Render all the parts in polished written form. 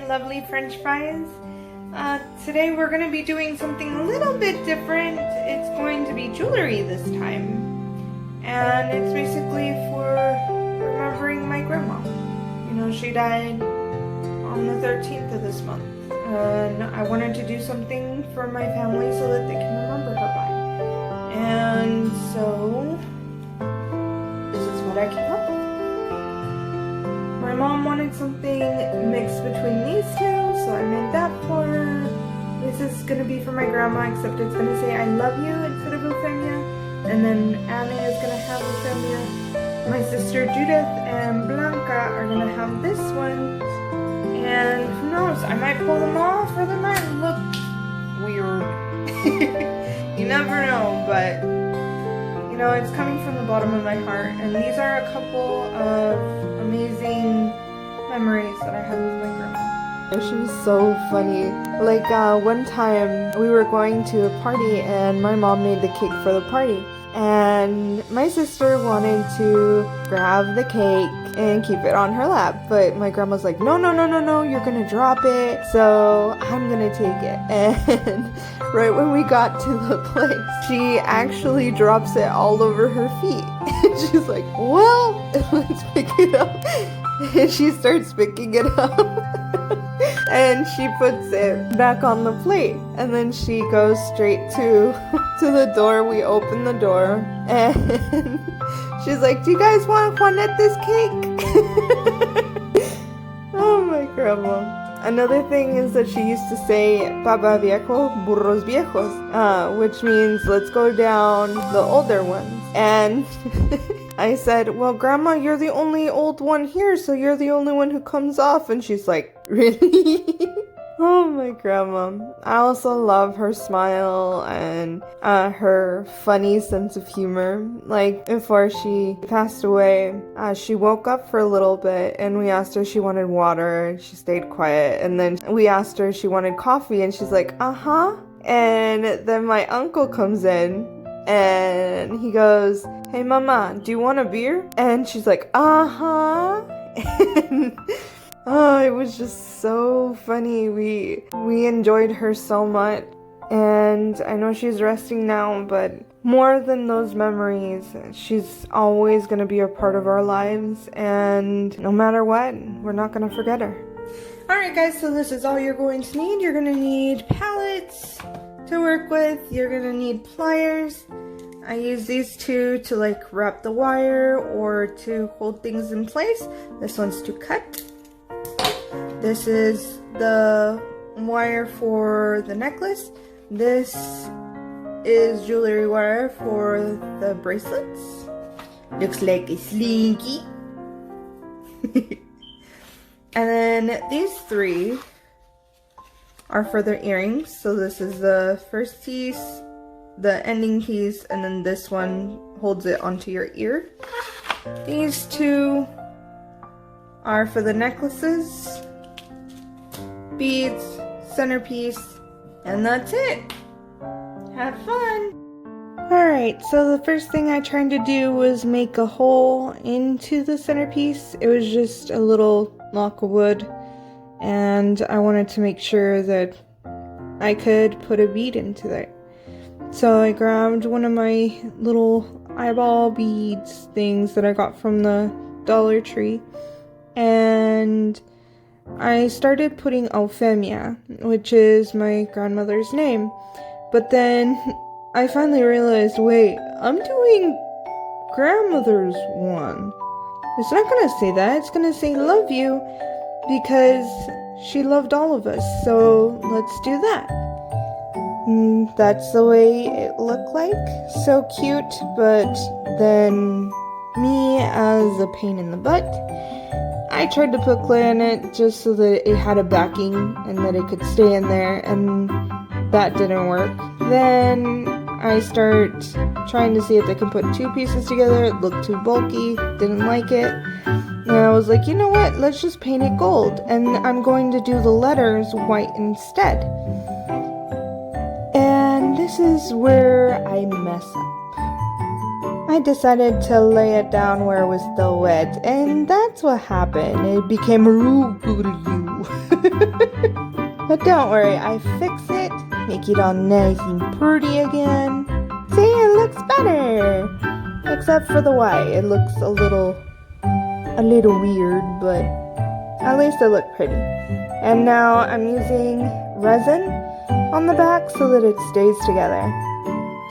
lovely French fries. Today we're going to be doing something a little bit different. It's going to be jewelry this time. And it's basically for remembering my grandma. You know, she died on the 13th of this month. And I wanted to do something for my family so that they can remember her by. And so, this is what I came up with. My mom wanted something mixed between these two, so I made that for her. This is going to be for my grandma, except it's going to say I love you instead of Euphemia. And then Annie is going to have Euphemia. My sister Judith and Blanca are going to have this one. And who knows, I might pull them off or they might look weird. You never know, but you know, it's coming from the bottom of my heart. And these are a couple of amazing memories that I had with my grandma. She was so funny. Like one time we were going to a party and my mom made the cake for the party. And my sister wanted to grab the cake and keep it on her lap, but my grandma's like, no, you're gonna drop it, so I'm gonna take it. And right when we got to the place, she actually drops it all over her feet. And she's like, well, let's pick it up. And she starts picking it up. And she puts it back on the plate. And then she goes straight to the door. We open the door. And she's like, do you guys want Juaneta's cake? Oh, my grandma. Another thing is that she used to say, Papa viejo, burros viejos, which means let's go down the older ones. And I said, well, Grandma, you're the only old one here, so you're the only one who comes off. And she's like, really? Oh, my grandma. I also love her smile and her funny sense of humor. Like, before she passed away, she woke up for a little bit and we asked her if she wanted water. She stayed quiet. And then we asked her if she wanted coffee and she's like, uh-huh. And then my uncle comes in and he goes, hey, Mama, do you want a beer? And she's like, uh-huh. And oh, it was just so funny. We enjoyed her so much. And I know she's resting now, but more than those memories, she's always going to be a part of our lives. And no matter what, we're not going to forget her. Alright guys, so this is all you're going to need. You're going to need pallets to work with. You're going to need pliers. I use these two to like wrap the wire or to hold things in place. This one's to cut. This is the wire for the necklace. This is jewelry wire for the bracelets. Looks like a slinky. And then these three are for the earrings. So this is the first piece, the ending piece, and then this one holds it onto your ear. These two are for the necklaces, beads, centerpiece, and that's it. Have fun! Alright, so the first thing I tried to do was make a hole into the centerpiece. It was just a little block of wood, and I wanted to make sure that I could put a bead into it. So I grabbed one of my little eyeball beads things that I got from the Dollar Tree, and I started putting Euphemia, which is my grandmother's name. But then I finally realized, wait, I'm doing grandmother's one. It's not gonna say that, it's gonna say love you, because she loved all of us, so let's do that. That's the way it looked like. So cute, but then me as a pain in the butt, I tried to put clay in it just so that it had a backing and that it could stay in there, and that didn't work. Then I start trying to see if I can put two pieces together. It looked too bulky, didn't like it. And I was like, you know what, let's just paint it gold, and I'm going to do the letters white instead. And this is where I mess up. I decided to lay it down where it was still wet, and that's what happened. It became a roo-goo-doo. But don't worry, I fix it, make it all nice and pretty again. See, it looks better. Except for the Y, it looks a little weird, but at least it looked pretty. And now I'm using resin on the back so that it stays together.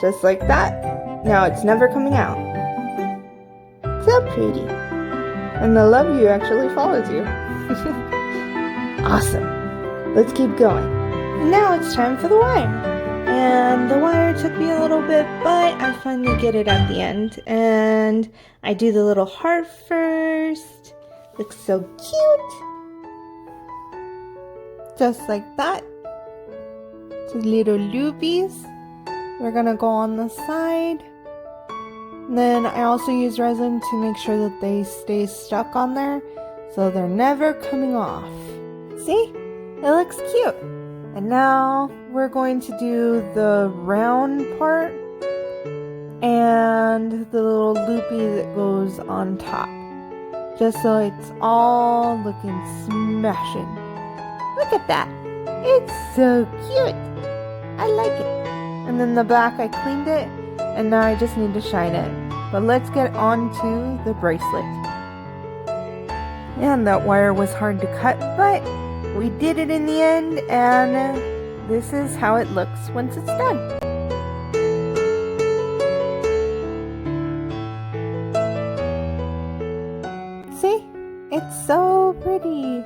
Just like that. Now it's never coming out. So pretty. And the love you actually follows you. Awesome. Let's keep going. And now it's time for the wire. And the wire took me a little bit, but I finally get it at the end. And I do the little heart first. Looks so cute. Just like that. Two little loopies. We're gonna go on the side. And then I also use resin to make sure that they stay stuck on there, so they're never coming off. See? It looks cute. And now we're going to do the round part and the little loopy that goes on top. Just so it's all looking smashing. Look at that. It's so cute. I like it. And then the back, I cleaned it, and now I just need to shine it. But let's get on to the bracelet. And that wire was hard to cut, but we did it in the end, and this is how it looks once it's done. See? It's so pretty.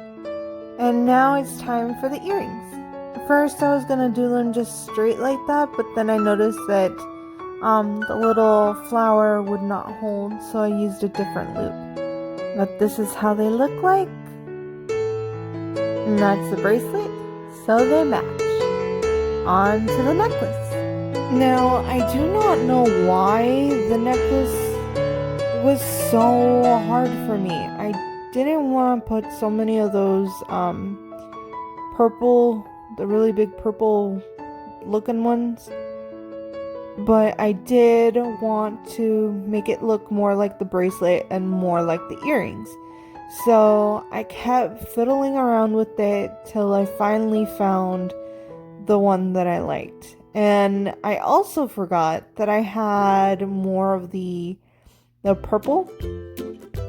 And now it's time for the earrings. First I was gonna do them just straight like that, but then I noticed that the little flower would not hold, so I used a different loop. But this is how they look like. And that's the bracelet, so they match. On to the necklace. Now, I do not know why the necklace was so hard for me. I didn't want to put so many of those purple, the really big purple looking ones. But I did want to make it look more like the bracelet and more like the earrings. So I kept fiddling around with it till I finally found the one that I liked. And I also forgot that I had more of the purple.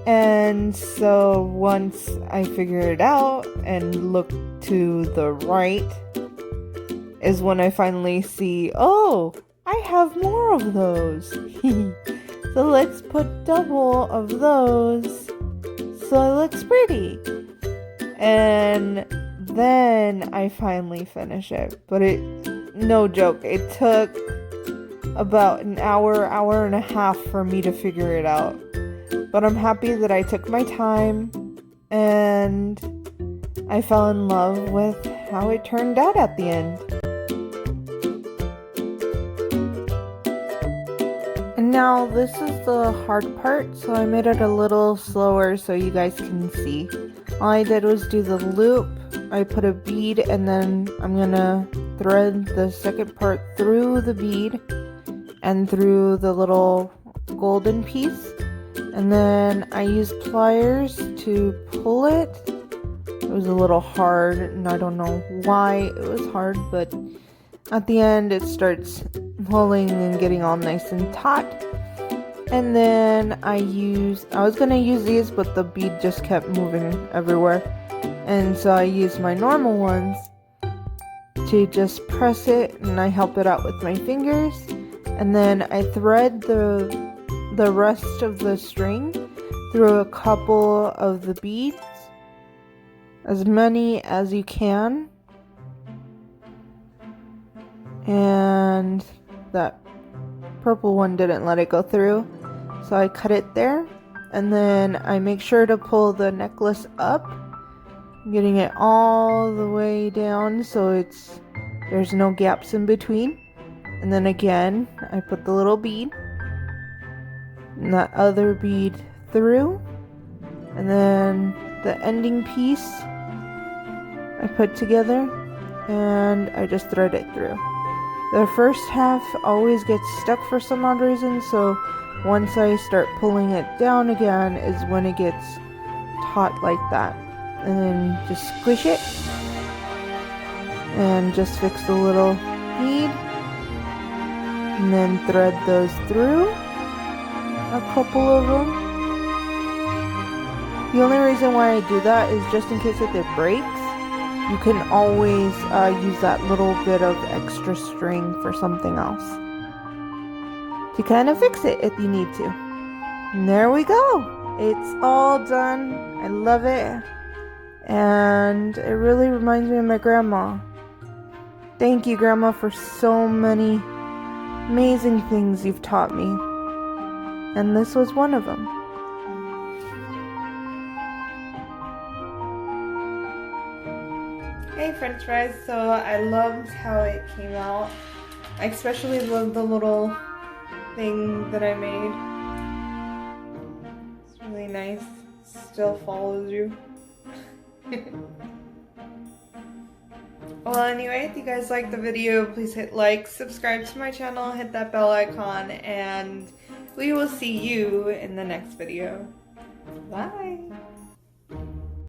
And so once I figured it out and looked to the right is when I finally see, oh, I have more of those. So let's put double of those so it looks pretty. And then I finally finish it. But no joke, it took about an hour and a half for me to figure it out. But I'm happy that I took my time and I fell in love with how it turned out at the end. And now this is the hard part, so I made it a little slower so you guys can see. All I did was do the loop, I put a bead, and then I'm gonna thread the second part through the bead and through the little golden piece. And then I used pliers to pull it. It was a little hard, and I don't know why it was hard, but at the end it starts pulling and getting all nice and taut. And then I was gonna use these, but the bead just kept moving everywhere. And so I used my normal ones to just press it, and I help it out with my fingers. And then I thread the rest of the string through a couple of the beads, as many as you can. And that purple one didn't let it go through, so I cut it there. And then I make sure to pull the necklace up, getting it all the way down so there's no gaps in between. And then again I put the little bead and that other bead through, and then the ending piece I put together and I just thread it through. The first half always gets stuck for some odd reason, so once I start pulling it down again is when it gets taut like that. and then just squish it and just fix the little bead, and then thread those through, a couple of them. The only reason why I do that is just in case if it breaks, you can always use that little bit of extra string for something else to kind of fix it if you need to. And there we go. It's all done. I love it. And it really reminds me of my grandma. Thank you, Grandma, for so many amazing things you've taught me. And this was one of them. Hey French fries, so I loved how it came out. I especially love the little thing that I made. It's really nice. Still follows you. Well, anyway, if you guys liked the video, please hit like, subscribe to my channel, hit that bell icon, and we will see you in the next video. Bye!